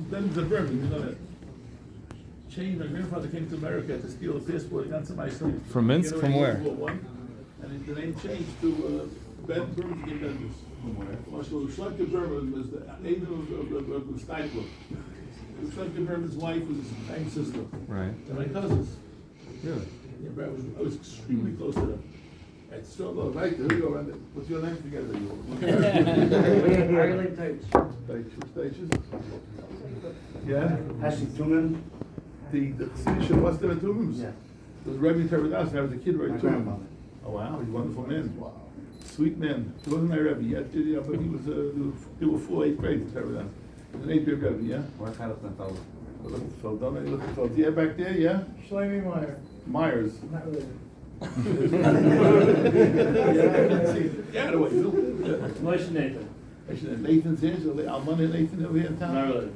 then the Burman, you know that. Change. My grandfather came to America to steal a passport. He got some Iceland. From Minsk? From where? And the name changed to Ben Burman to get Benders. So Schlechter Burman was the name of Steinberg. Schlechter Burman's wife was his same sister. Right. They're my cousins. Really? Yeah, I was extremely close to them. It's so low, right? There we go. What's your name? Forget it. Yeah? Hashi Tumen. The Chassidish was there at Tumim's? Yeah. It was Rabbi Tervadas, and I was a kid right My to grandmother. Oh wow, he's a wonderful man. Wow. Sweet man. He wasn't my Rebbe yet, but he was, they were full 8th grade Tervadas. An 8th grade Rebbe, yeah? Where had it been told? Yeah, back there, yeah? Shlomi Meyer. Myers. Not really. Yeah, the way you do. Moshe Nathan. Nathan's here, so Alman and Nathan over here in town. Not really.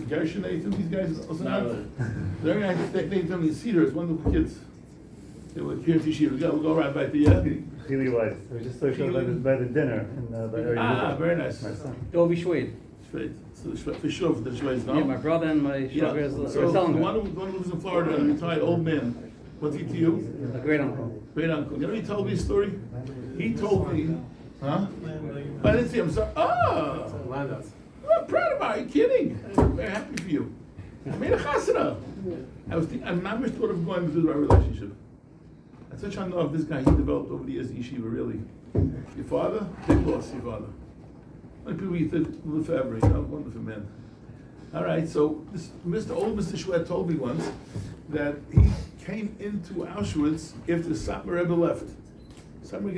Gershon Nathan, these guys also Not really. Very nice. Nathan and Cedar is one of the kids. They were here to Yeshiva. We'll go right back to you. Really was. We just social by the dinner in the area. Ah, very nice. Dovi Schwed. So for sure for the Shweiz, no? Yeah, my brother and my Yeah. shachris So are the selling one who lives in Florida, a retired old man. What's he to you? a great uncle. Great uncle. You know he told me a story? He told me, huh? But I didn't see him. So, oh! I'm proud of you. Are you kidding? I'm very happy for you. I made a chasana. I'm not much thought of going through our relationship. That's such a know of this guy he developed over the years in yeshiva, really. Your father? Big boss, your father. Like people you think live forever, you know, wonderful man. All right, so this old Mr. Shwed told me once that he came into Auschwitz after the Satmar Rebbe left. Satmar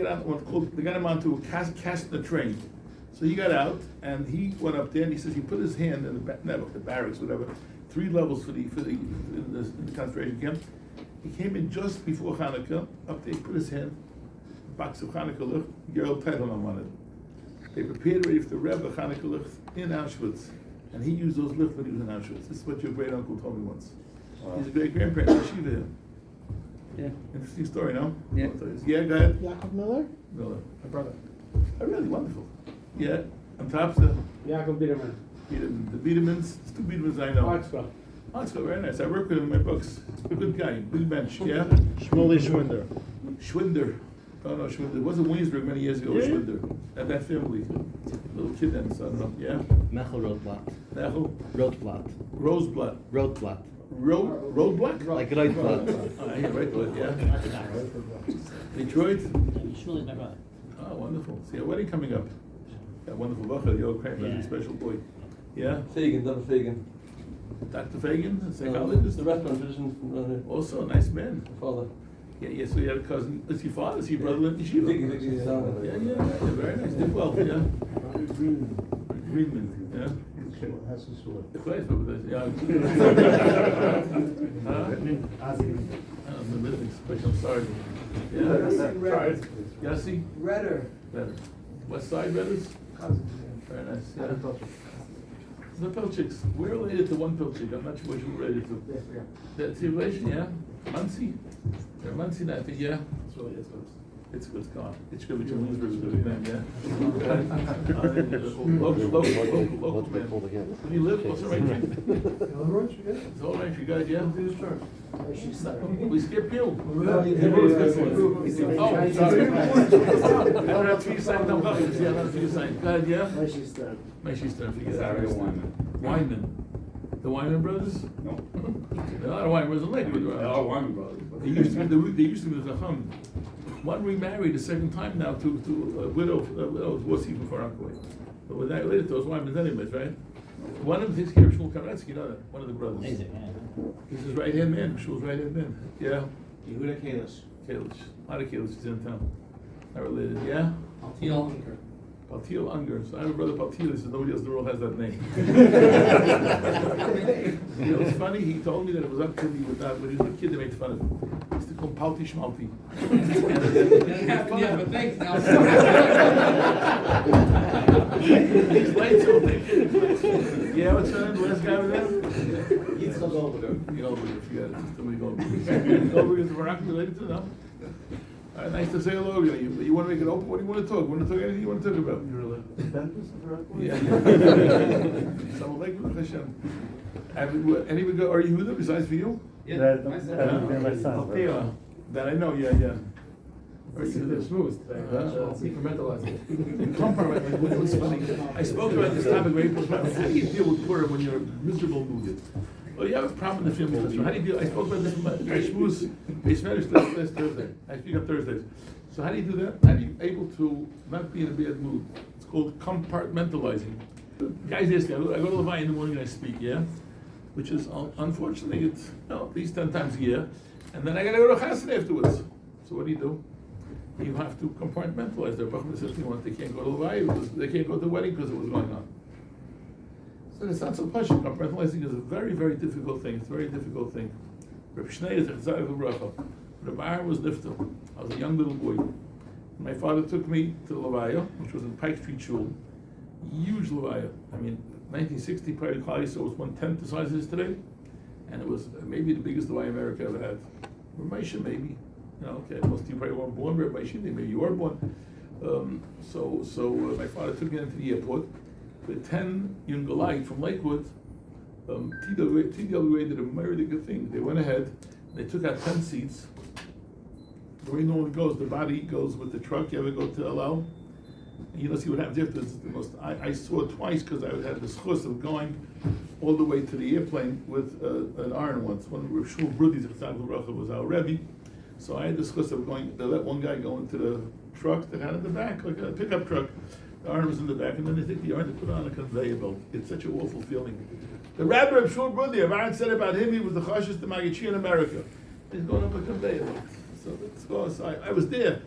they got him onto a Kastner train. So he got out and he went up there and he says he put his hand in the barracks, whatever, 3 levels in the concentration camp. He came in just before Hanukkah. Up there, he put his hand, box of Hanukkah licht, Gerald title on it. They prepared already for the Rebbe Hanukkah licht in Auschwitz, and he used those licht when he was in Auschwitz. This is what your great uncle told me once. Wow. He's a great grandparent of Yeshiva here. Yeah. Interesting story, no? Yeah. Yeah, go ahead. Yaakov Miller? Miller. My brother. Oh, really wonderful. Yeah. On top of the Yaakov Biederman. Biedermans. There's 2 Biedermans I know. Artscroll. Artscroll, very nice. I work with him in my books. Good guy, big bench, yeah? Shmuel Schwinder. Schwinder. Oh no, Schwinder. It wasn't Williamsburg many years ago, Schwinder. That family. Little kid then, so I don't know, yeah? Mechel Rotblatt. Mechel? Rotblatt. Roseblatt. Rotblatt. Roadblatt? Like Rotblatt. Yeah, right, blood, yeah. Detroit? Shmuel is my brother. Oh, wonderful. See a wedding coming up. That wonderful Bacha, the old crank, Yeah. special boy. Yeah? Fagan, Dr. Fagan. Dr. Fagan, a psychologist. The restaurant physician from around here. Also a nice man. Father. Yeah, so you had a cousin. Is your father? Is your brother in Yeshiva? Vicky, Yeah, very nice. Did well, yeah. Greenman, yeah. The place, but yeah. I'm sorry. Yeah. Sorry. Yossi? Redder. Better. West Side Redders? Very nice. Yeah. The Pilchiks. We're related to one Pilchik. I'm not sure which we're related to. That's your relation, yeah? Muncie? They're Muncie, I think, yeah? It's good, it's gone. It's good, but Williamsburg is a good man, yeah? Local man. When you live, what's the Raintree? It's all Raintree, guys, yeah? We skip you. Oh, sorry. I don't have 3 signs, no, I don't have 3 signs. Go ahead, yeah? My sister, I forget. Wyman. The Wyman brothers? No. There are a lot of Wyman brothers in Lakewood. They are Wyman brothers. They used to be the Chacham. One remarried a second time now to a widow was even for Rockaway. But we're not related to those Wymans anyways, right? One of them takes care of Shmuel Kamenetsky, you know that? One of the brothers. Amazing, yeah. He's his right-hand man, Shmuel's right-hand man. Yeah? Yehuda Kalish. Kalish. A lot of Kalish is in town. Not related, yeah? Paltiel Unger. So I have a brother Paltiel, he says nobody else in the world has that name. You know, it's funny, he told me that it was up to me with that, when he was a kid they made fun of him. He used to call him Palti Schmalti. He's late, so yeah, what's your name, the last guy with him? Yitzchak Goldberger. Goldberger, forget it. Somebody Goldberger. Goldberger is a Iraqi related to them? Nice to say hello. You want to make it open? What do you want to talk? Want to talk anything you want to talk about? Yeah. Assalamu alaikum, Hashem. Anybody go? Are you with them besides for you? That, my son. That I know. Yeah. They're smooth. Compartmentalize. What's funny? I spoke about this topic very profoundly. How do you deal with Purim when you're in a miserable mood? Well, you have a problem in the family. So how do you deal? I spoke about this in my shmuz base marriage last Thursday. I speak on Thursdays. So how do you do that? How do you able to not be in a bad mood? It's called compartmentalizing. Guys ask me, I go to Levi in the morning and I speak, yeah? Which is, unfortunately, it's at least 10 times a year. And then I gotta go to Chassid afterwards. So what do? You have to compartmentalize. Their Bachman says they can't go to Levi because they can't go to the wedding because it was going on. So it's not so much. Compartmentalizing is a very, very difficult thing. It's a very difficult thing. Rabbi Shnei is a chizuk v'bracha. Rabbi Aaron was nifter. I was a young little boy. My father took me to the Levaya, which was in Pike Street Shul. Huge Levaya. I mean, 1960, probably Kollel so it was 1/10 the size it is today. And it was maybe the biggest Levaya America ever had. Ramesha, maybe. Okay, most of you probably weren't born, Ramesha, maybe you were born. So my father took me into the airport. The 10 young Gedolim from Lakewood, TWA did a very good thing. They went ahead, they took out 10 seats. The way normally goes, the body goes with the truck. You ever go to LL? And you don't see what happens after. It's the most. I saw it twice because I had the chus of going all the way to the airplane with an iron once. One of the shul brudis was our Rebbe. So I had the chus of going. They let one guy go into the truck that had in the back, like a pickup truck. The iron was in the back, and then they take the iron, they put it on a conveyor belt. It's such an awful feeling. The rabbi of Shul Brudi, Aaron said about him, he was the chashis to Magachi in America. He's going up a conveyor belt. So let's go. So I was there.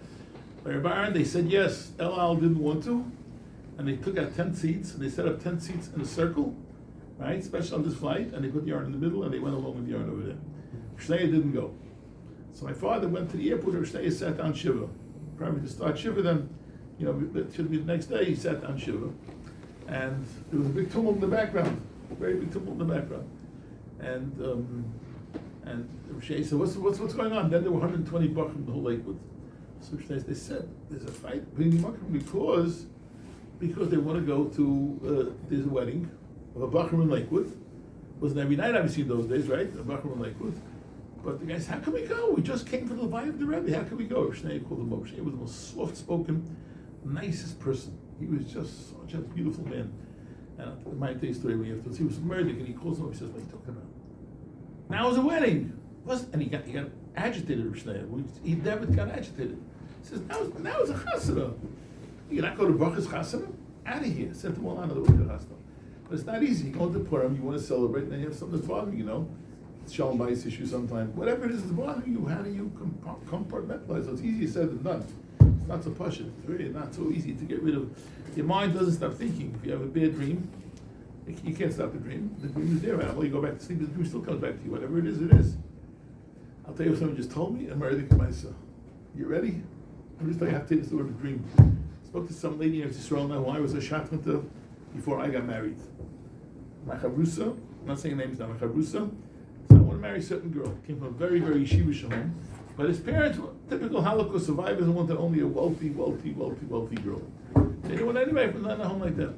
By Rabbi Aaron, they said yes. El Al didn't want to, and they took out 10 seats, and they set up 10 seats in a circle, right? Special on this flight, and they put the iron in the middle, and they went along with the iron over there. Shnei didn't go. So my father went to the airport, and Shnei sat down Shiva. Probably to start Shiva, then, it should be the next day, he sat down Shiva. And there was a big tumult in the background, a very big tumult in the background. And Shnei said, what's going on? Then there were 120 Bachrim in the whole Lakewood. So they said, there's a fight between the Bachrim because they want to go to, there's a wedding of a Bachrim in Lakewood. It wasn't every night, obviously, in those days, right? A Bachrim in Lakewood. But the guy said, how can we go? We just came from the Levaya of the Rebbe. How can we go? Shnei called him Mevakshei. He was the most soft-spoken, nicest person. He was just such a beautiful man. And I might tell you a story when he was murdered, and he calls him up, he says, what are you talking about? Now it's a wedding. And he got agitated, Shnei. He never got agitated. He says, now it's a chasana. You not go to Brachas chasana? Out of here. Sent them all out of the way to chasana. But it's not easy. You go to Purim, you want to celebrate, and then you have something that's bothering you, It's Shalom Bayis issue sometimes. Whatever it is that's bothering you, how do you compartmentalize? So it's easier said than done. It's not so pashut. It's really not so easy to get rid of. Your mind doesn't stop thinking. If you have a bad dream, you can't stop the dream. The dream is there. Well, you go back to sleep, the dream still comes back to you. Whatever it is, it is. I'll tell you what someone just told me. I'm ready to myself. You ready? I'm just telling you, I have to tell you the story of a dream. I spoke to some lady in Israel now when I was a shachris before I got married. My chavrusa, I'm not saying names now, my chavrusa. I want to marry a certain girl. Came from a very, very yeshivish home. But his parents were typical Holocaust survivors and wanted only a wealthy girl. They didn't want anybody from a home like that.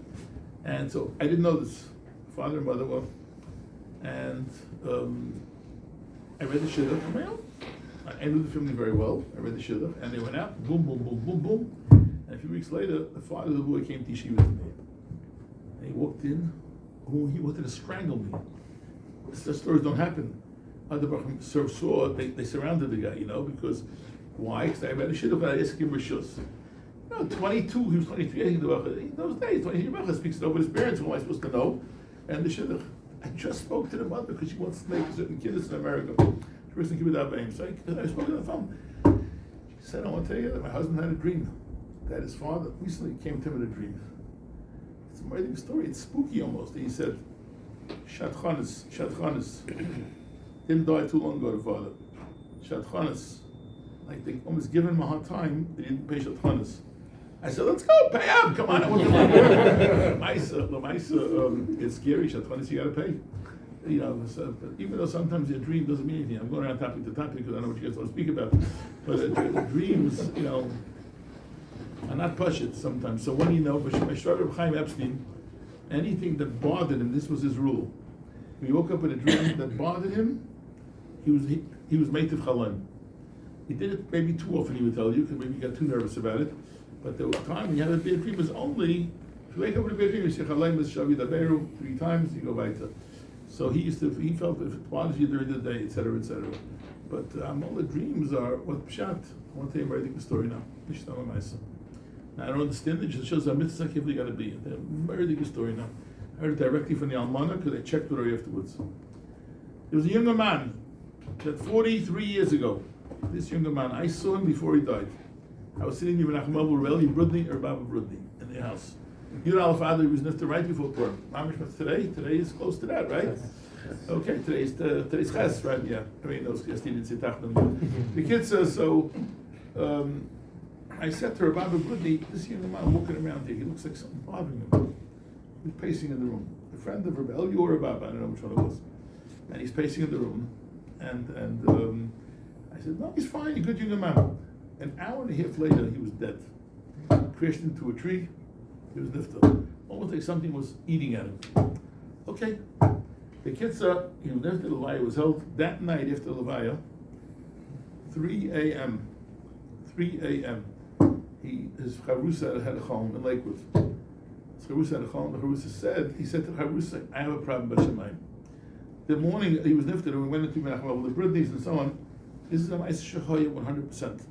And so I didn't know this. Father and mother were. And I read the shidduch on my own. I knew the family very well. I read the shidduch. And they went out. Boom, boom, boom, boom, boom. And a few weeks later, the father of the boy came to yeshiva with me. And he walked in. He wanted to strangle me. The stories don't happen. Other Bachrim saw, they surrounded the guy, because, why? Because I read a shidduch and I asked him rishus. 22, he was 23, I think, in those days, 23 Bachrim speaks it over his parents, who am I supposed to know? And the shidduch. I just spoke to the mother because she wants to make a certain kiddush in America. She was thinking about that. So I spoke on the phone. She said, I want to tell you that my husband had a dream that his father recently came to him in a dream. It's an amazing story, it's spooky almost. He said, shachris. Didn't die too long ago, the father. Shachris. Like they almost given him a hard time, they didn't pay shachris. I said, let's go, pay up, come on. I want the money. It's scary, shachris you gotta pay. but even though sometimes your dream doesn't mean anything. I'm going around topic to topic because I know what you guys want to speak about. But dreams, are not pashut sometimes. So when but Chevra Mevakshei Hashem, anything that bothered him, this was his rule. When he woke up in a dream that bothered him, he was meitiv chalaim. He did it maybe too often, he would tell you, because maybe he got too nervous about it. But the time when you have a bad dream is only, if you wake up in a bad dream, you say chalaim is shavi daberu 3 times, you go weiter. So he felt if it bothers you during the day, etc., etc. But all the dreams are what pshat. I want to tell you a very big story now. Now I don't understand it. It shows how mitzvah kivli got to be. A very big story now. I heard it directly from the almana because I checked with her afterwards. There was a younger man that 43 years ago. This younger man, I saw him before he died. I was sitting with Menachem Rabbi Brudny or Baba Brudny in the house. Yud Aleph Adar, he was nifter right before Purim. Mamish, today is close to that, right? Okay, today's Ches, right? Yeah. I mean, those yes, didn't say the kid says so. I said to her, Baba Brudny, this young man walking around here, he looks like something bothering him. He's pacing in the room. A friend of Rebel, you or Baba, I don't know which one it was. And he's pacing in the room, and I said, no, he's fine, he's a good young man. An hour and a half later, he was dead. Crashed into a tree. He was nifter. Almost like something was eating at him. Okay. The kitzah, he was after the levaya was held that night after the levaya, 3 a.m. 3 a.m. His charusa had a chom in Lakewood. His charusa had a chom. The charusa he said to the charusa, I have a problem, Bashamayim. The morning he was nifter, and we went into Menachem with the Bridnies and so on. This is a nice shahoya 100%.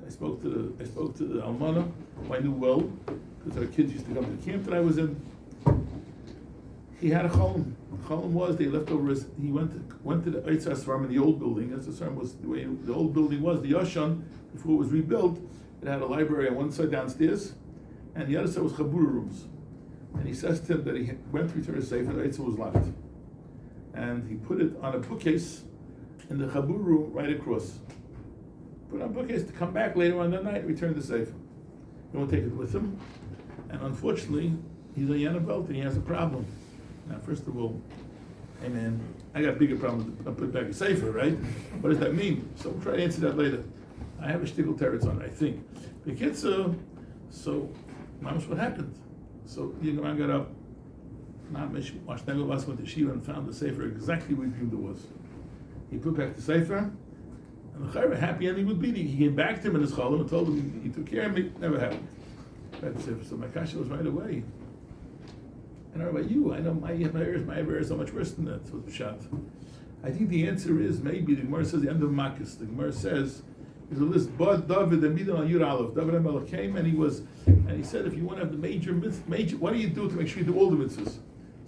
I spoke to the almana, who I knew well, because our kids used to come to the camp that I was in. He had a cholim. The cholim was they left over he went to the Eitzas farm in the old building. As the farm was the way the old building was, the Yashan, before it was rebuilt, it had a library on one side downstairs, and the other side was chabura rooms. And he says to him that he went to return his safe and the Eitzah was locked. And he put it on a bookcase in the chabura room right across. Put on a bookcase to come back later on that night and return the safe. He won't take it with him. And unfortunately, he's a Yanabelt and he has a problem. Now, first of all, hey man, I got bigger problems to put back a safer, right? What does that mean? So we'll try to answer that later. I have a shtickle teretz on it, I think. The kids, so, Mamash, what happened? So the young man got up, Mamash, Washnegel went to Shiva and found the safer exactly where he dreamed it was. He put back the safer, and the Chevra, happy ending would be, he came back to him in his cholim and told him he took care of me, never happened. So my kasha was right away. And how about you? I know my error is so much worse than that. So it's shot. I think the answer is maybe the Gemara says the end of Makis. The Gemara says there's a list. But David and Midan al Yud Aleph. David HaMelech came and he said, if you want to have the major, what do you do to make sure you do all the mitzvahs?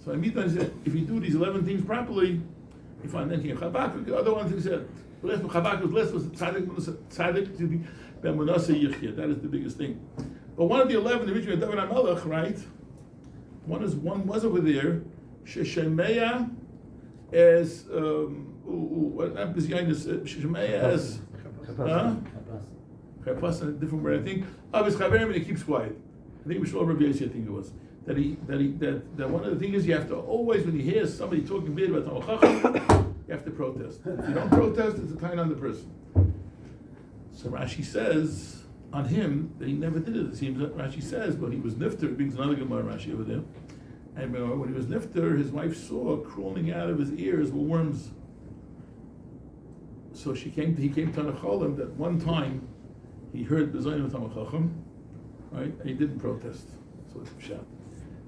So Midan said, if you do these 11 things properly, you find then here. Chabak, the other one he said, Chabak was less was tzaddik to be be'munasa yichya. That is the biggest thing. But one of the 11, the original David HaMelech, right? One was over there. Sheshemeya as what is Sheshemeya as Chapas, a different word I think. His chaverim and he keeps quiet. I think it was Rabbi Yaakov I think it was that one of the things is you have to always when you hear somebody talking bad about Talmud Chacham, you have to protest. If you don't protest, it's a time on the person. So Rashi says on him that he never did it. It seems that Rashi says, but he was nifter. It brings another Gemara Rashi over there. And when he was nifter, his wife saw crawling out of his ears were worms. So he came to Cholim that one time he heard Bezoyin of Talmud Chacham, right? And he didn't protest. So it's shot.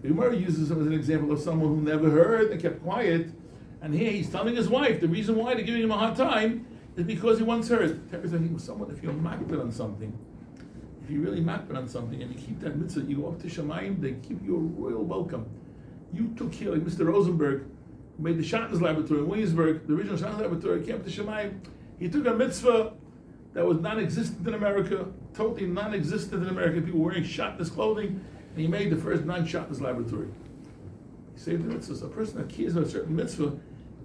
The Gemara uses him as an example of someone who never heard and kept quiet. And here he's telling his wife the reason why they're giving him a hard time is because he once heard. Someone, if you're makbid on something, if you really makbid on something and you keep that mitzvah, you go up to Shamayim, they give you a royal welcome. You took care, like Mr. Rosenberg, who made the Shatnez Laboratory in Williamsburg, the original Shatnez Laboratory, came up to Shamayim. He took a mitzvah that was non-existent in America, totally non-existent in America, people wearing Shatnez clothing, and he made the first non-Shatnez laboratory. He saved the mitzvahs. A person that cares about a certain mitzvah,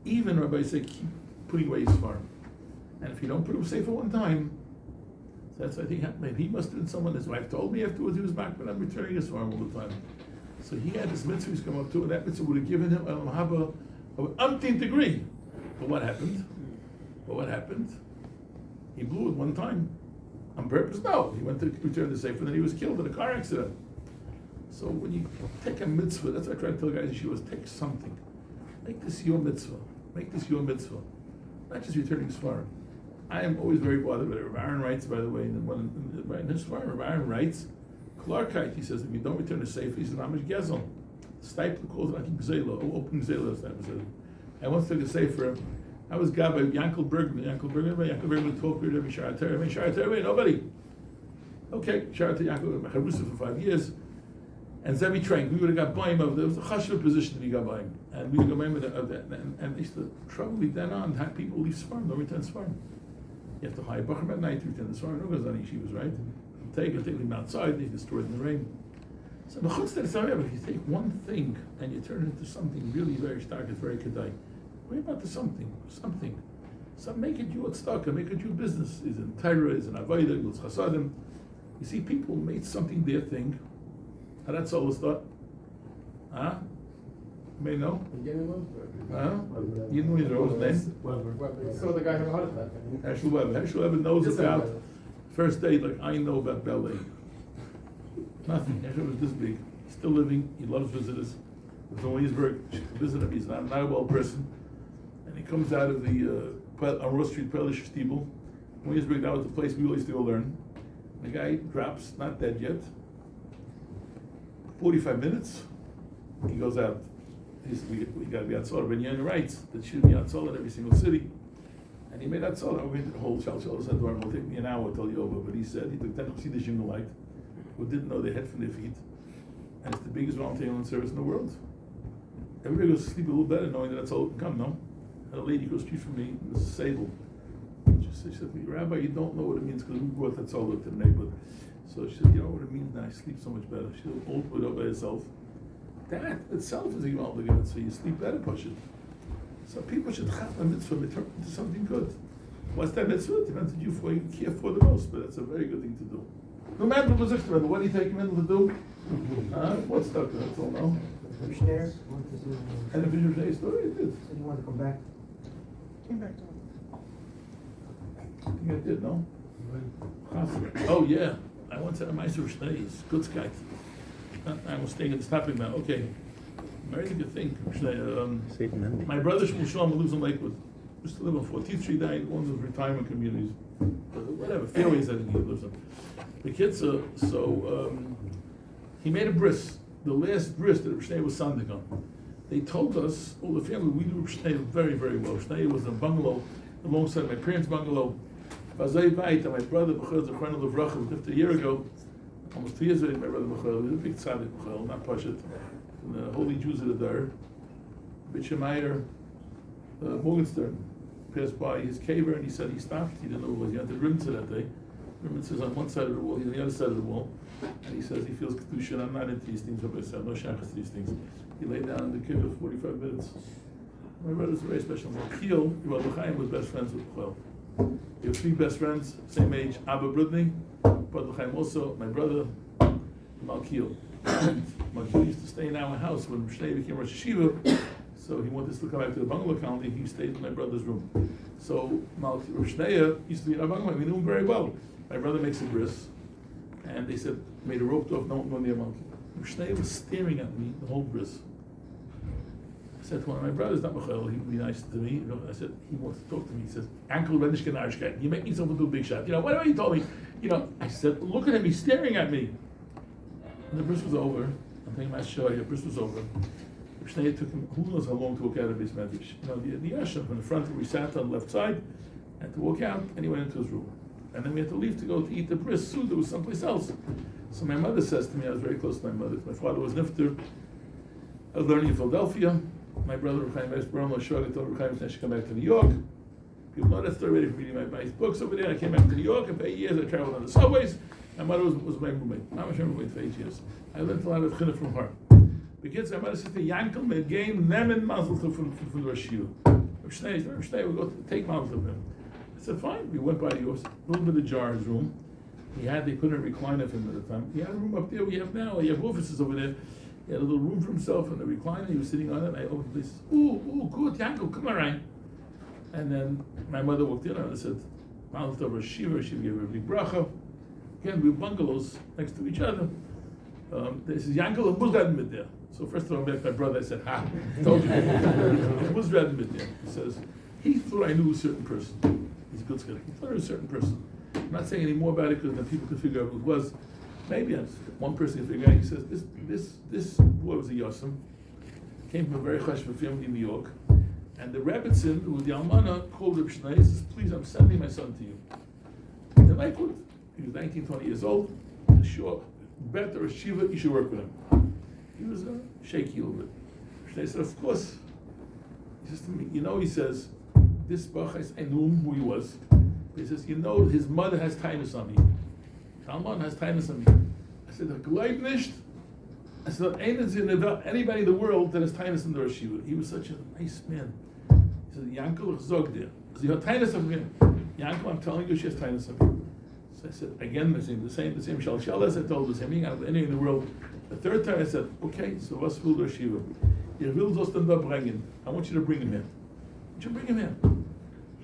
even Rabbi say, keep putting away his farm. And if you don't put him safe for one time, that's I think happened. He must have been someone, his wife told me afterwards he was back, but I'm returning his farm all the time. So he had this mitzvah he's come up to, and that mitzvah would have given him a mahaba of an umpteenth degree. But what happened? He blew it one time. On purpose? No. He went to return the safe and then he was killed in a car accident. So when you take a mitzvah, that's what I try to tell guys, she was take something. Make this your mitzvah. Make this your mitzvah. Not just returning svarim. I am always very bothered by it. Rabbi Aaron writes, by the way, in his svarim, Rabbi Aaron writes, Clarkite, he says, if you don't return the safe, he's an amish gezel. Stipe calls it like gzela, open gzela, I once took a safe for him. I was got by Yankel Bergman. Yankel Bergman talked to every Shara Tereh, nobody. Okay, Shara Tereh, Yankel Bergman, for 5 years. And Zevi trained. We would have got by him. There was a chashuv position to be got by him. And we would have got by him of that. And it's the trouble we then on, have people leave Sfarm, don't return Sfarm. You have to hire Bachar at night to return the Sfarm. No goes on yeshivas, right? Take them outside, they destroy it in the rain. So the chutz that if you take one thing and you turn it into something really very stark, it's very kedai. Worry about the something. So make it your tzedakah, make it your business. Is in Torah, is in Avodah, is chasadim. You see, people made something their thing. And that's all it's thought. Huh? You may know? Huh? You know his name? So the guy had a heart attack. Herschel Weber. Herschel Weber knows about first day like I know about ballet. Nothing. Herschel was this big. He's still living. He loves visitors. He was in Williamsburg. Visit him. He's not a well person. And he comes out of the on Ross Street Polish Stiebel. Williamsburg, that was the place we always to go learn. The guy drops, not dead yet. 45 minutes, he goes out. He said, we got to be outside. Ben Yana writes that should be outside in every single city. And he made outside. I went to the whole Shal said to him, it'll take me an hour to tell you over. But he said, he took 10 Chassidish Yungelite, who didn't know their head from their feet. And it's the biggest volunteer service in the world. Everybody goes to sleep a little better knowing that that's all can come, no? And a lady goes street from me, Mrs. Sable. She said to me, Rabbi, you don't know what it means because we brought that soul to the neighborhood. So she said, you know what it means now? I sleep so much better. She's old widow by herself. That itself is a given, so you sleep better, push it. So people should have a mitzvah, they turn into something good. What's that mitzvah? It depends on you care for the most, but that's a very good thing to do. No matter the position, what do you take him in to do? What's stuck? That's all now. And the Bishop Shea story, it did. So you want to come back? Came back to him. I think I did, no? Oh yeah, I once had a Meister Shnei's, good guy. I was staying at this topic now. Okay, very good thing. My brother Shmuel Shalom lives in Lakewood. Used to live on 14th Street, died one of those retirement communities. Whatever, fairways I think he lives in. The kids, he made a bris. The last bris that Shnei was sounding on. They told us, all the family, we knew Shnei very, very well. Shnei was in a bungalow alongside my parents' bungalow. My brother Bechel, the friend of the Vrachel, lived a year ago, almost 2 years ago. My brother Bechel, he was a big tzaddik Bechel, not Pashat, from the holy Jews of the Dar. Bitchemeyer, Morgenstern, passed by his caver and he said he stopped. He didn't know what he had the Rimtza that day. Rimtza is on one side of the wall, he's on the other side of the wall. And he says he feels kedusha. I'm not into these things, but I said no shachris to these things. He lay down in the kibbutz for 45 minutes. My brother's very special. Kiel, Rabbi Chaim was best friends with Bechel. You have 3 best friends, same age, Abba Brudney, Brother Chaim also, my brother, Malkiel. Malkiel used to stay in our house when Shnei became Rosh Yeshiva, so he wanted us to come back to the bungalow colony, he stayed in my brother's room. So Shnei used to be in our bungalow, we knew him very well. My brother makes a bris, and they said, made a rope off, no one go near Malkiel. Shnei was staring at me the whole bris. I said to one of my brothers, not Bechel, he would be nice to me. I said, he wants to talk to me. He says, Uncle Renishkin Arshkeit, you make me something to a big shot. Whatever he told me. I said, look at him, he's staring at me. And the bris was over. I'm thinking, my show, the bris was over. Shnei took him, who knows how long to walk out of his medrash. The Yashim from the front where we sat on the left side, and to walk out, and he went into his room. And then we had to leave to go to eat the bris. So there was someplace else. So my mother says to me, I was very close to my mother. My father was Nifter. I was learning in Philadelphia. My brother, Chaim Esperon, told Chaim I should come back to New York. People know that story already from reading my books over there. I came back to New York, and for 8 years I traveled on the subways. My mother was my roommate. I was my roommate for 8 years. I learned a lot of chinuch from her. The kids, my mother said to Yankel, Megain, Nemen, Mazel from the Rosh Yeshiva. Shnei would go to take Mazel from him. I said, fine. We went by yours, a little bit of Jar's room. They put a recliner for him at the time. He had a room up there we have now. You have offices over there. He had a little room for himself and a recliner. He was sitting on it. And I opened the place. Ooh, good, Yaakov, come on, Ryan. And then my mother walked in and I said, Mazel Tov Shiva. She gave her a big bracha. Again, we have bungalows next to each other. They said, Yaakov, who's got mit there? So first of all, I met my brother. I said, told you. Who's got mit there? He says, he thought I knew a certain person. He's a good scholar. He thought I knew a certain person. I'm not saying any more about it because then people could figure out who it was. Maybe one person can figure out. He says, this boy was a Yosem, came from a very chashva family in New York, and the Rebbitzin, who was the Almana, called Reb Shnei, says, please, I'm sending my son to you. In Lakewood, he was 19, 20 years old, sure, better a Shiva, you should work with him. He was shaky a little bit. Shnei said, of course. He says to me, he says, this Bach, I knew him, who he was. He says, his mother has tinus on me. Talmud has tinus on me. I said, "Gleib nicht." I said, "Ain't anybody in the world that has tinus in the Rashiva." He was such a nice man. He said, "Yankel zog dir." So you have tinus on me. Yankel, I'm telling you, she has tinus on me. So I said, again, the same shalshalas I told the same thing. I don't any in the world. The third time I said, "Okay, so what's will the Rashiva? You will just end up bringing. I want you to bring him in. Would you bring him in?"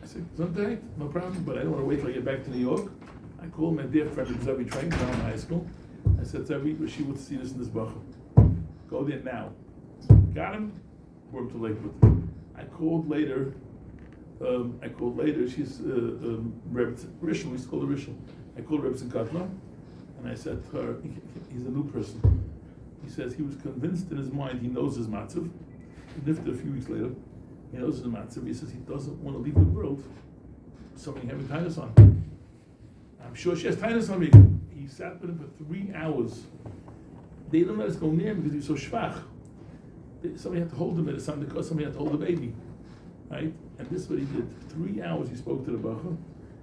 I said, "Sometimes, no problem, but I don't want to wait till I get back to New York." I called my dear friend Zevi Train down in high school. I said, Zevi, she would see this in this bacha. Go there now. Got him, brought him to Lakewood. I called later, she's Rebbe Rishon, we used to call her Rishon. I called Rebbe Katla, and I said to her, he's a new person. He says he was convinced in his mind he knows his matzav. He lived a few weeks later. He knows his matzav. He says he doesn't want to leave the world. Somebody having tinus on. I'm sure she has tinus on me. He sat with him for 3 hours. They didn't let us go near him because he was so schwach. Somebody had to hold him at a time because somebody had to hold the baby. Right? And this is what he did. 3 hours he spoke to the bacha,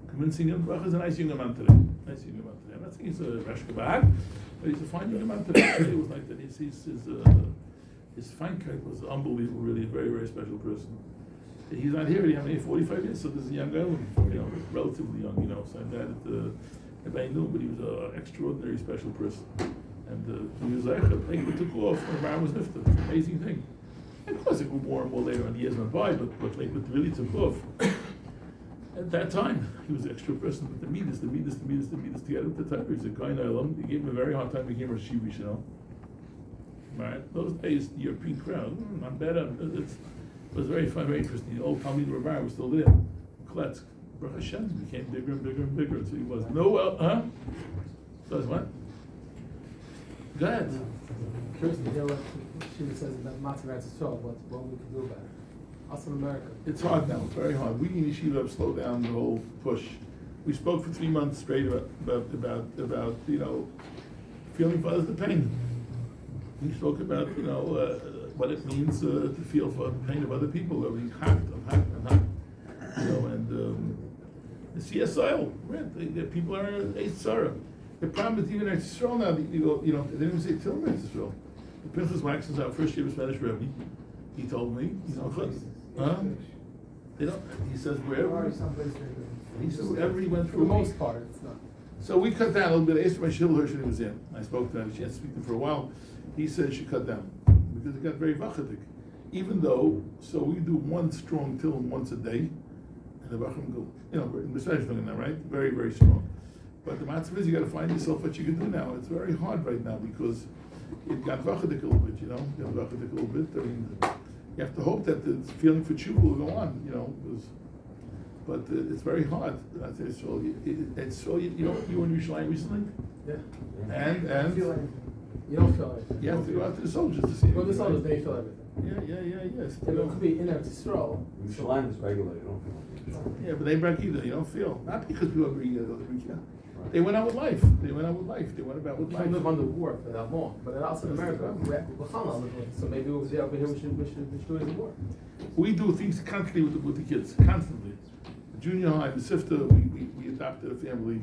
convincing him, bacha is a nice young man today. Nice young man today. I'm not saying he's a rash kabag, but he's a fine young man today. It was like that. His feinkeit was unbelievable, really a very, very special person. He's not here, how many, 45 years, so this is a young guy, relatively young, so I'm glad that everybody knew him, but he was an extraordinary special person. And he was like, Lakewood took off when Ram was nifta. It's an amazing thing. And of course it grew more and more later on, the years went by, but Lakewood really took off. At that time, he was an extra person, but the midas together with the Torah. He's a guy in Ireland. He gave him a very hard time, he became a Shiva, Right? Those days, the European crowd, not bad, it was very fun, very interesting. The old Talmid Rabbi was still there. Kletsk, Baruch Hashem, became bigger and bigger and bigger. So he was So what? Go ahead. Curious to hear what she says about Matzah Artscroll, what we can do about it. Us in America. It's hard now, it's very hard. We in Yeshiva have slowed down the whole push. We spoke for 3 months straight about feeling for others the pain. We spoke about, what it means to feel for the pain of other people. We're being hacked. And the CSIL, right? The people are a Sarah. The problem with even Artscroll now, they didn't even say Tilm Artscroll. The Pinchas Wax is our first year Spanish Rebbe. He told me, they don't. He says wherever. He says wherever he went For through. the most part, it's not. So we cut down a little bit. I asked my shul Hirsch when he was in. I spoke to him. She had to speak to him for a while. He said she cut down because it got very vachadik. Even though, so we do one strong tilm once a day, and the bachim go, we're Spanish doing that, right? Very, very strong. But the matzah is you got to find yourself what you can do now. It's very hard right now because it got vachadik a little bit. It got vachadik a little bit. I mean, you have to hope that the feeling for tshuva will go on. But it's very hard. It's so you were in Yerushalayim recently. Yeah. And you don't feel it. You have to go out to the soldiers to see. Well, the soldiers, they feel everything. Yes. It could be in Artscroll. Yerushalayim is regular, you don't feel. Yeah, but they break either. You don't feel. Not because people are bringing it. They went out with life. They went about with life. We live under war for that long, but also in America, so maybe over here we should do it in war. We do things constantly with the kids, constantly. The junior high, the Sifta, we adopted a family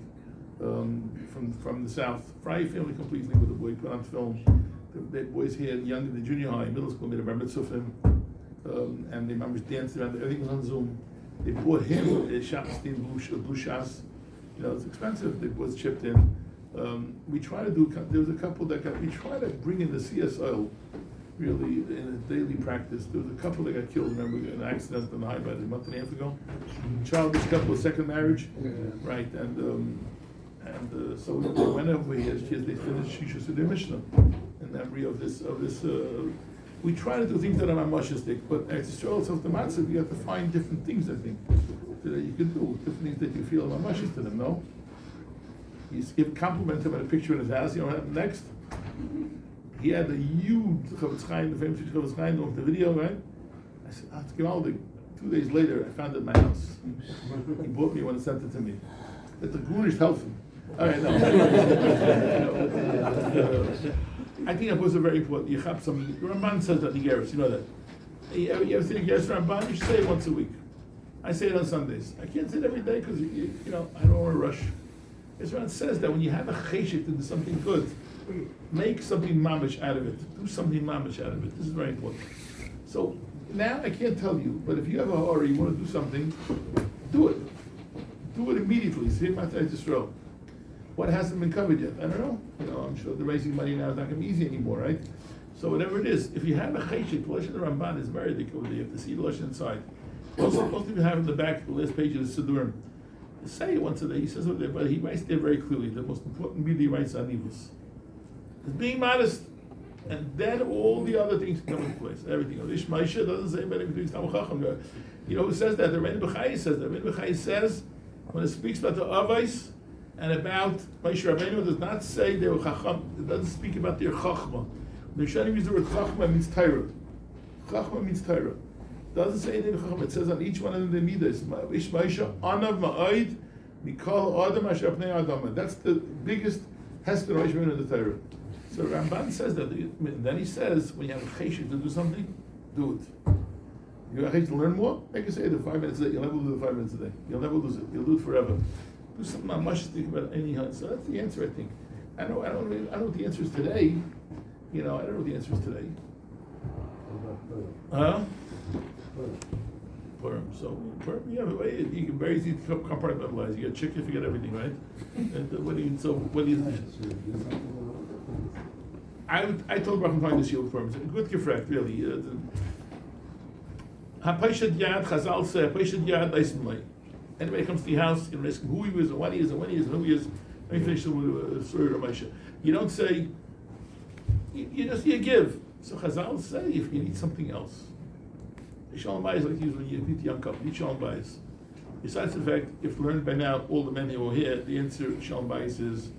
from the south, Fry family completely with the boy put on film. The boys here, young in the junior high, middle school, made a bar mitzvah for him, and the members danced around. Everything was on Zoom. They bought him a shachris blue shas. It's expensive. It was chipped in. We try to do. There was a couple that we try to bring in the CSO, really in a daily practice. There was a couple that got killed. Remember, in an accident on the highway a month and a half ago. Childless couple, second marriage, right? And so they went over here. They finished Shisha Seder Mishnah in memory of this. We try to do things that are mashastic, but as to show the matzah, you have to find different things. I think that you can do different things that you feel are mashas to them. No, you give compliment him at a picture in his house. You know what happened next? He had a huge Chofetz Chaim, the famous Chofetz Chaim, of the video, right? I said, Givaldik. 2 days later, I found it in my house. He bought me one and sent it to me. That the Gunish helfen. All right, no. I think that was a very important. You have some. Ramban says that in the Geras, you know that. You ever see the Geras Ramban? You should say it once a week. I say it on Sundays. I can't say it every day because you know I don't want to rush. Geras says that when you have a cheshik to do something good, make something mamish out of it. Do something mamish out of it. This is very important. So now I can't tell you, but if you have a hurry, you want to do something, do it. Do it immediately. See my Artscroll. What hasn't been covered yet? I don't know. You know, I'm sure the raising money now is not going to be easy anymore, right? So whatever it is, if you have a cheshik, the Lashon of the Ramban is very thick over there. You have to see the Lashon inside. Also, most of you have in the back, the last page of the Siddurim. Say it once a day. He says over there, but he writes there very clearly. The most important bit he writes on Nivus is being modest, and then all the other things come into place. Everything. Ishmaisha doesn't say about everything. You know who says that? The Rein B'chai says that. Rein B'chai says when it speaks about the Avos and about Moshe Rabbeinu, does not say they were Chacham. It doesn't speak about their Chachma. The Rishonim use the word Chachma means Torah. Chachma means Torah. It doesn't say they were Chacham. It says on each one of the midas, Ishmaisha Anav Ma'aid Mikol Adam Asher Pnei Adam. That's the biggest hesed Moshe Rabbeinu in the Torah. So Ramban says that. Then he says when you have a cheshik to do something, do it. You have a cheshik to learn more? Make a say the 5 minutes a day. You'll never lose it 5 minutes a day. You'll never lose it. You'll do it forever. Do something not much to think about any hunt. So that's the answer, I think. I don't know what the answer is today. You know, I don't know what the answer is today. Purim. So Purim, yeah, you can very easily compartmentalize. You get chicken, you forget everything, right? And what do you? I told Baruch Hu this year for him. It's a good gefragt, really. Ha'paishat yad Chazal say ha'paishat yad leismlei. Anybody comes to your house, you can ask him who he is and what he is and when he is and who he is. Let me finish with a story of Ramesha. You don't say. You give. So Chazal say if you need something else. Shalom bayis like usually you meet the young couple. Eat shalom bayis. Besides the fact, if learned by now all the men who are here, the answer shalom bayis is.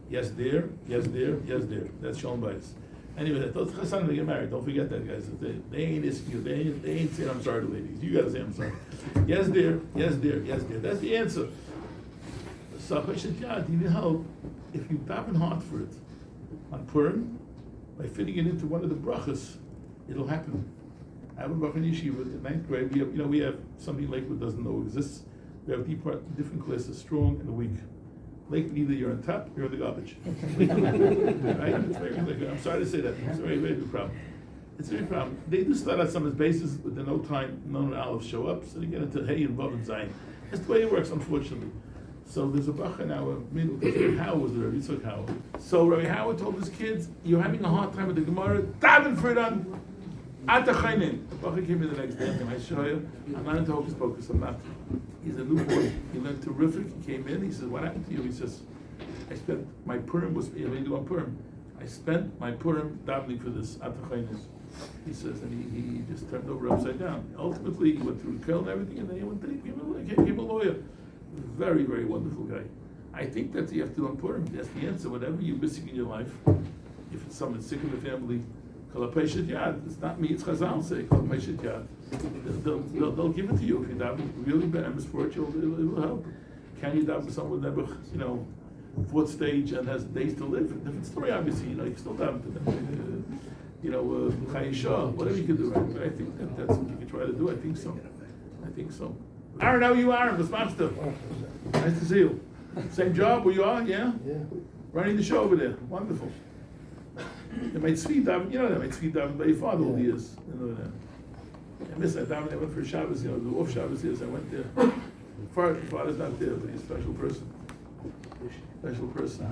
Yes, there, yes, there, yes, there. That's Shalom Bayis. Anyway, those Chassan they get married. Don't forget that, guys. They ain't asking you. They ain't saying I'm sorry to ladies. You gotta say I'm sorry. Yes, there, yes, there, yes, there. That's the answer. So you need help if you daven hard for it on Purim by fitting it into one of the brachas. It'll happen. I have a brach in yeshiva in 9th grade. We have something Lakewood doesn't know exists. We have different classes, strong and weak. Lakewood, either you're on top, you're in the garbage. Right? I'm sorry to say that. It's a very, very big problem. It's a big problem. They do start on some of the bases, but then no time, none of the olives show up, so they get into Hey and Vav and Zayin. That's the way it works, unfortunately. So there's a bracha now, Rabbi Howard was the Rabbi Yitzchak Howard. So Rabbi Howard told his kids, you're having a hard time with the Gemara, daven for it on Atachainin. The bracha came in the next day, and I show you, I'm not into hocus pocus, I'm not. He's a new boy. He learned terrific. He came in. He says, "What happened to you?" He says, "I spent my Purim was you do on Purim. I spent my Purim davening for this Atachaynis." He says, and he just turned over upside down. Ultimately, he went through the Kollel and everything, and then he became a lawyer. Very, very wonderful guy. I think that you have to do on Purim. That's the answer. Whatever you're missing in your life, if it's someone sick in the family, Kollel Peshet Yad. It's not me. It's Chazal say Kollel Peshet Yad. They'll give it to you if you daven really bad for it. It will help. Can you daven for someone never, fourth stage and has days to live? Different story, obviously. You can still daven to them. Chayisha, whatever you can do. Right? But I think that's what you can try to do. I think so. Aaron, how are you, Aaron? What's master? Nice to see you. Same job where you are? Yeah. Running the show over there. Wonderful. They made tzvi daven. They made tzvi daven by your father all the years. I miss that daven. I went for Shabbos. The off Shabbos years. I went there. Father's not there, but he's a special person. Special person.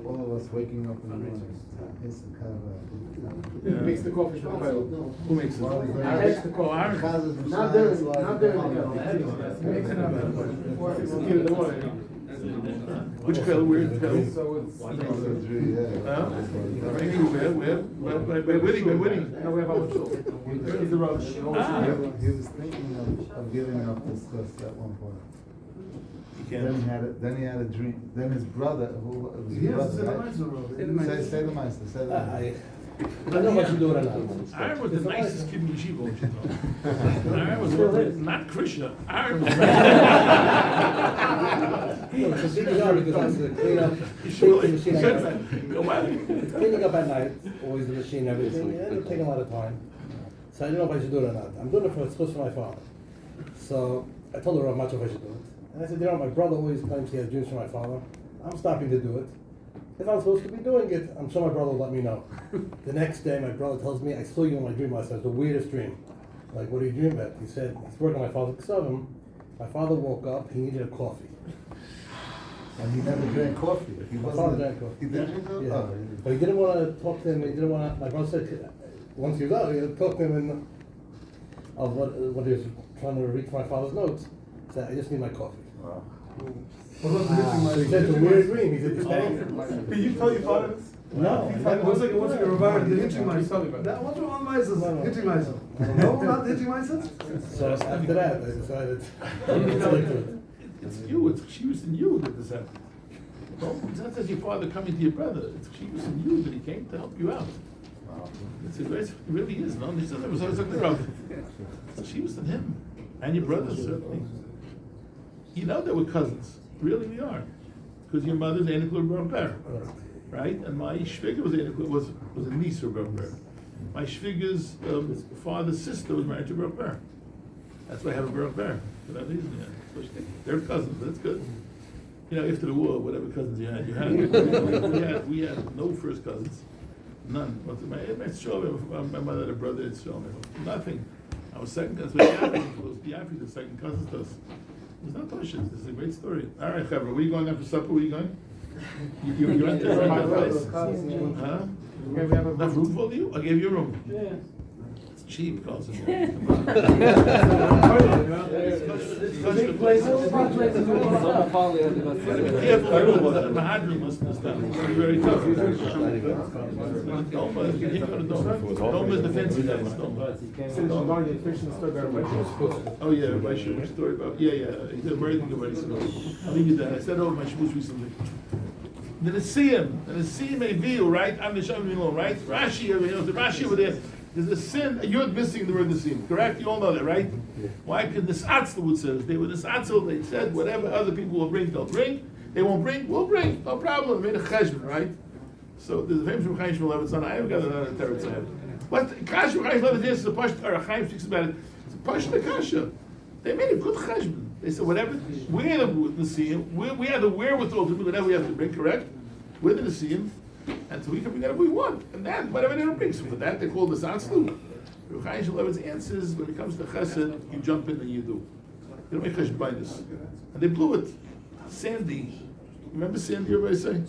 All of us waking up in the morning. It's kind of Yeah. Who makes the coffee for the Kollel? Who makes it? Aaron makes the coffee. Aaron. Not during the Kollel. He makes it up at 6 in the morning. Which Kollel? Where is Kollel? So it's. By Whitty. No, we have our shul. He's the Rosh. He was thinking of giving up this stuff at one point. Then he had a dream. Then his brother, who was his brother, right? Say the Meister. Say the Meister. I don't know what you do right now. Aaron was the nicest kid in yeshiva. Aaron was not Krishna. Aaron was It's a big job because I have to clean up, take the machine out. Cleaning up at night, always the machine, everything. It'll take a lot of time. So I don't know if I should do it or not. I'm doing it for it's supposed for my father. So I told her how much if I should do it. And I said, my brother always claims he has dreams for my father. I'm stopping to do it. If I'm supposed to be doing it, I'm sure my brother will let me know. The next day, my brother tells me, I saw you in my dream last night. It was the weirdest dream. Like, what do you dream about? He said, he's working on my father's Ksavim. My father woke up, he needed a coffee. And he never drank coffee. My father drank coffee. He did drink coffee? Yeah. Oh, But he didn't want to talk to him, he didn't want to, my brother said, once he was out, he had to talk to him of what he was trying to read my father's notes. He said, I just need my coffee. Wow. So he said, it's a weird dream. He said, it's Did you tell your father this? No. It was like a revived the hitching Tell me myself. about That it. what's wrong with hitching myself? No, not hitching myself? So after that, I decided to stick to it. It's you, it's Chivas and you that this happened. No, it's not as your father coming to your brother, it's Chivas and you that he came to help you out. It really is, no? He said there was always a girl. It's Chivas and him, and your brother certainly. You know they were cousins, really we are. Because your mother's Anikel Ber, right? And my shviga was a niece of Ber. My shviga's father's sister was married to Ber. That's why I have a Ber. For that reason, yeah. So they're cousins. That's good. You know, after the war, whatever cousins you had. We had no first cousins, none. But my mother had a brother. It's nothing. I was second. That's what the Yafi, the second cousins does. It's not Toshin. This is a great story. All right, Chevra, where are you going after supper? Where are you going? You went there right place? Huh? Okay, we have a Enough room for you? I gave you a room. Yeah. It's cheap, cousin. Big place. Mahadrim must understand. It's very tough. Doma is defensive. Since you're going to fish in the store, very much. Oh yeah, my shmoosh story about he did everything already. So I'll leave you that. I said over my shmoosh recently. The Nesiim Evil, right? I'm the Shavim, right? Rashi over here, the Rashi over there. There's a sin. You're missing the word Nesiim, correct? You all know that, right? Why? Because this Artscroll says they were this Artscroll. They said whatever other people will bring, they'll bring. They won't bring, we'll bring. No problem. Made a cheshbon, right? So there's a famous Chaim Shmuel Levitzon. I haven't got another teretz I have. But Kash Chaim Shmuel Levitzon is a Pashto, or Chaim speaks about it. It's a Pashto Kasha. They made a good cheshbon. They said whatever we're the Nesiim, we have the wherewithal to do whatever we have to bring, correct? We're the Nesiim, and so we can bring whatever we want. And then whatever they don't bring. So for that they call this Artscroll. Chaim Shmuel Levitzon's answers when it comes to chesed, you jump in and you do. You don't make cheshbonis. And they blew it. Sandy. Remember Sandy, everybody say?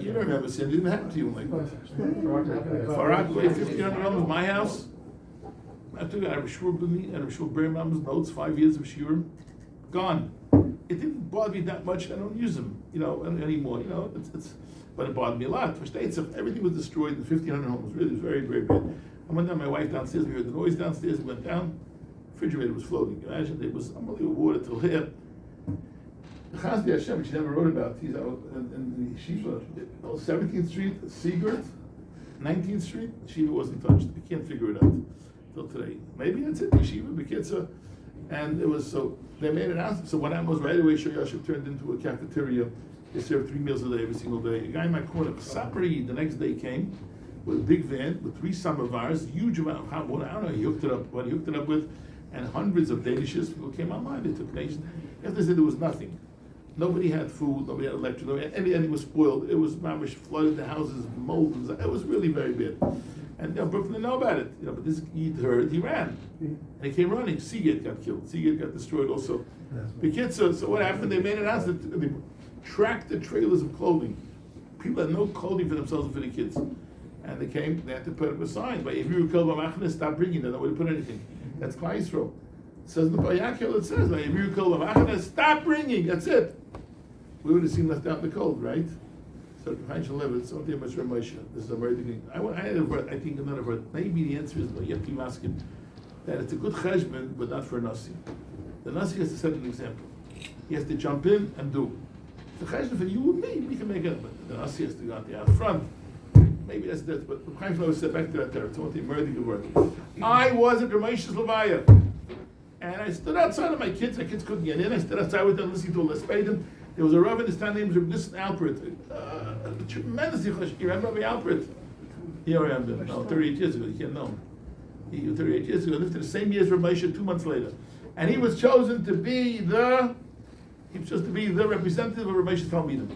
You don't remember Sandy, it didn't happen to you like that. Far Rockaway, 1,500 was my house. I took out of Shur B'ni and Shur Berimam's notes, 5 years of Shur. Gone. It didn't bother me that much, I don't use them, anymore, but it bothered me a lot. For states, everything was destroyed in 1,500 homes, really, it was very, very bad. I went down, my wife downstairs, we heard the noise downstairs, we went down, refrigerator was floating. Imagine, there was unbelievable water till here. The Chevra Hashem, which he never wrote about, he's out in the yeshiva, 17th Street, Seagert, 19th Street, yeshiva wasn't touched. We can't figure it out till today. Maybe that's it, yeshiva, Bekitza. And it was so, they made an announcement. So what happened was right away, Shur Yashiv turned into a cafeteria. They served 3 meals a day, every single day. A guy in my corner, Sapri, the next day came with a big van with 3 samovars, huge amount of hot water. I don't know, he hooked it up, what he hooked it up with, and hundreds of danishes. People came online, they took nations. After they said there was nothing. Nobody had food, nobody had electric, everything was spoiled. It was mamish flooded the houses, mold. It was really very bad. And Brooklyn didn't know about it. But this he heard, he ran. And he came running. Seagate got killed. Seagate got destroyed also. The kids, so what happened? They made an announcement. They tracked the trailers of clothing. People had no clothing for themselves and for the kids. And they had to put up a sign. But if you were Kollel Ohr Mevakshei, stop bringing. They don't want to put anything. That's Klal Yisrael. It says in the Yaakov, it says, if you were Kollel Ohr Mevakshei, stop bringing. That's it. We would have seen left out in the cold, right? So Heinz Levitz, so much for Moshe. This is a very good thing. I had a word, I think another word. Maybe the answer is, you have to ask him, that it's a good cheshbon, but not for a nasi. The nasi has to set an example. He has to jump in and do. The cheshbon for you and me, we can make it, but the nasi has to go out front. Maybe that's that, but Heinz Levitz said back to that there. It's one thing, very good word. I was at Ramesh's Levaya, and I stood outside of my kids couldn't get in. I stood outside with them listening to a Lespedim. There was a Rav in his town named Rabbi Alpert. Tremendously chashuv. You remember Rabbi Alpert? Here I am. No, 38 years ago. You can't know him. He 38 years ago lived in the same year as Rabbi Moshe 2 months later, and he was chosen to be the representative of Rabbi Moshe's Talmidim.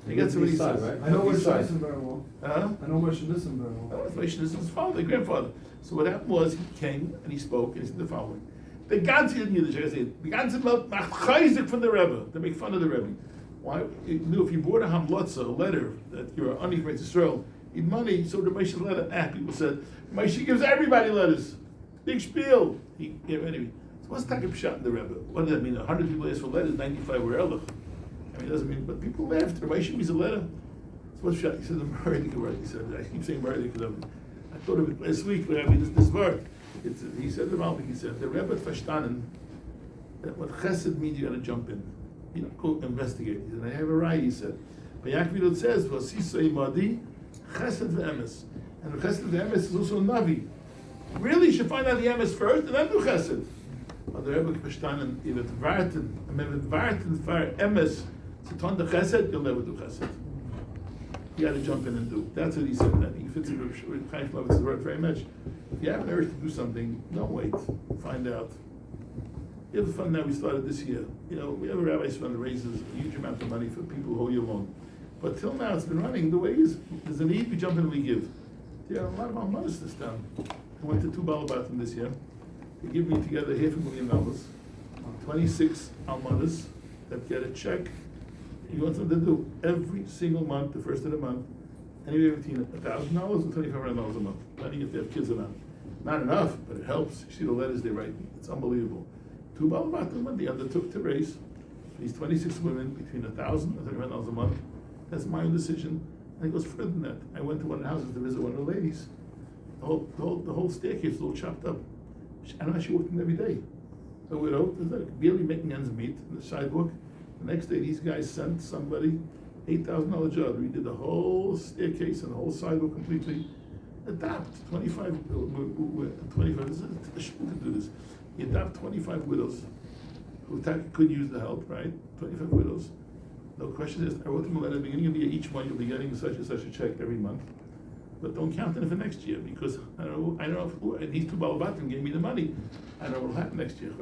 He gets what he says. Right? I know where East side. Shnitzen very well. Huh? I know where Shnitzen very well. Rabbi Moshe is his father, grandfather. So what happened was he came and he spoke and he said the following. The ganze in Yiddish, I say, the ganze Welt macht chizuk from the Rebbe. They make fun of the Rebbe. Why? You knew if you bought a hamlotza, a letter that you're on from Israel, need money. So the Moshe's letter. People said Moshe gives everybody letters. Big spiel. Anyway. So what's Takib Pshat in the Rebbe? What does that mean? 100 people asked for letters, 95 were Erlich. I mean, it doesn't mean. But people laughed. The Moshe gives a letter. So what's Pshat? He said the Murray word. He said I keep saying Murray because I thought of it last week. But I mean this word. He said the Malvik. He said the Rebbe verstanden that what Chesed means you got to jump in. Go investigate. He said, I have a right, he said. But Yaakov says, Vasisei Madi, Chesed ve'emes. And Chesed ve'emes is also a Navi. Really, you should find out the emes first and then do Chesed. But the Rebbe verstanden, if it warten for emes, to turn the Chesed, you'll never do Chesed. You got to jump in and do. That's what he said. I think he fits in with Chaim Shlomo's word very much. If you have an urge to do something, don't wait. Find out. We have a fund now we started this year. We have a rabbi's fund that raises a huge amount of money for people who owe you along. But till now it's been running. The way is, there's a need, we jump in and we give. There are a lot of almanas this town. I went to 2 Balabatim this year. They give me together $500,000, 26 almanas that get a check. You want something to do every single month, the first of the month, anywhere between $1,000 and $2,500 a month, depending if they have kids or not. Not enough, but it helps. You see the letters they write. It's unbelievable. 2 Balabatim, they undertook to raise these 26 women between $1,000 and $300 a month. That's my own decision. And it goes further than that. I went to one of the houses to visit one of the ladies. The whole staircase was all chopped up. I don't know, she worked in every day. A widow, barely making ends meet on the sidewalk. The next day, these guys sent somebody $8,000 job. We did the whole staircase and the whole sidewalk completely. Adopt 25. This is a shul to do this. You adopt 25 widows who could use the help, right? 25 widows. The question is, I wrote them a letter at the beginning of the year. Each one you'll be getting such and such a check every month, but don't count it for next year because I don't know if these 2 Balabatim gave me the money. I don't know what will happen next year.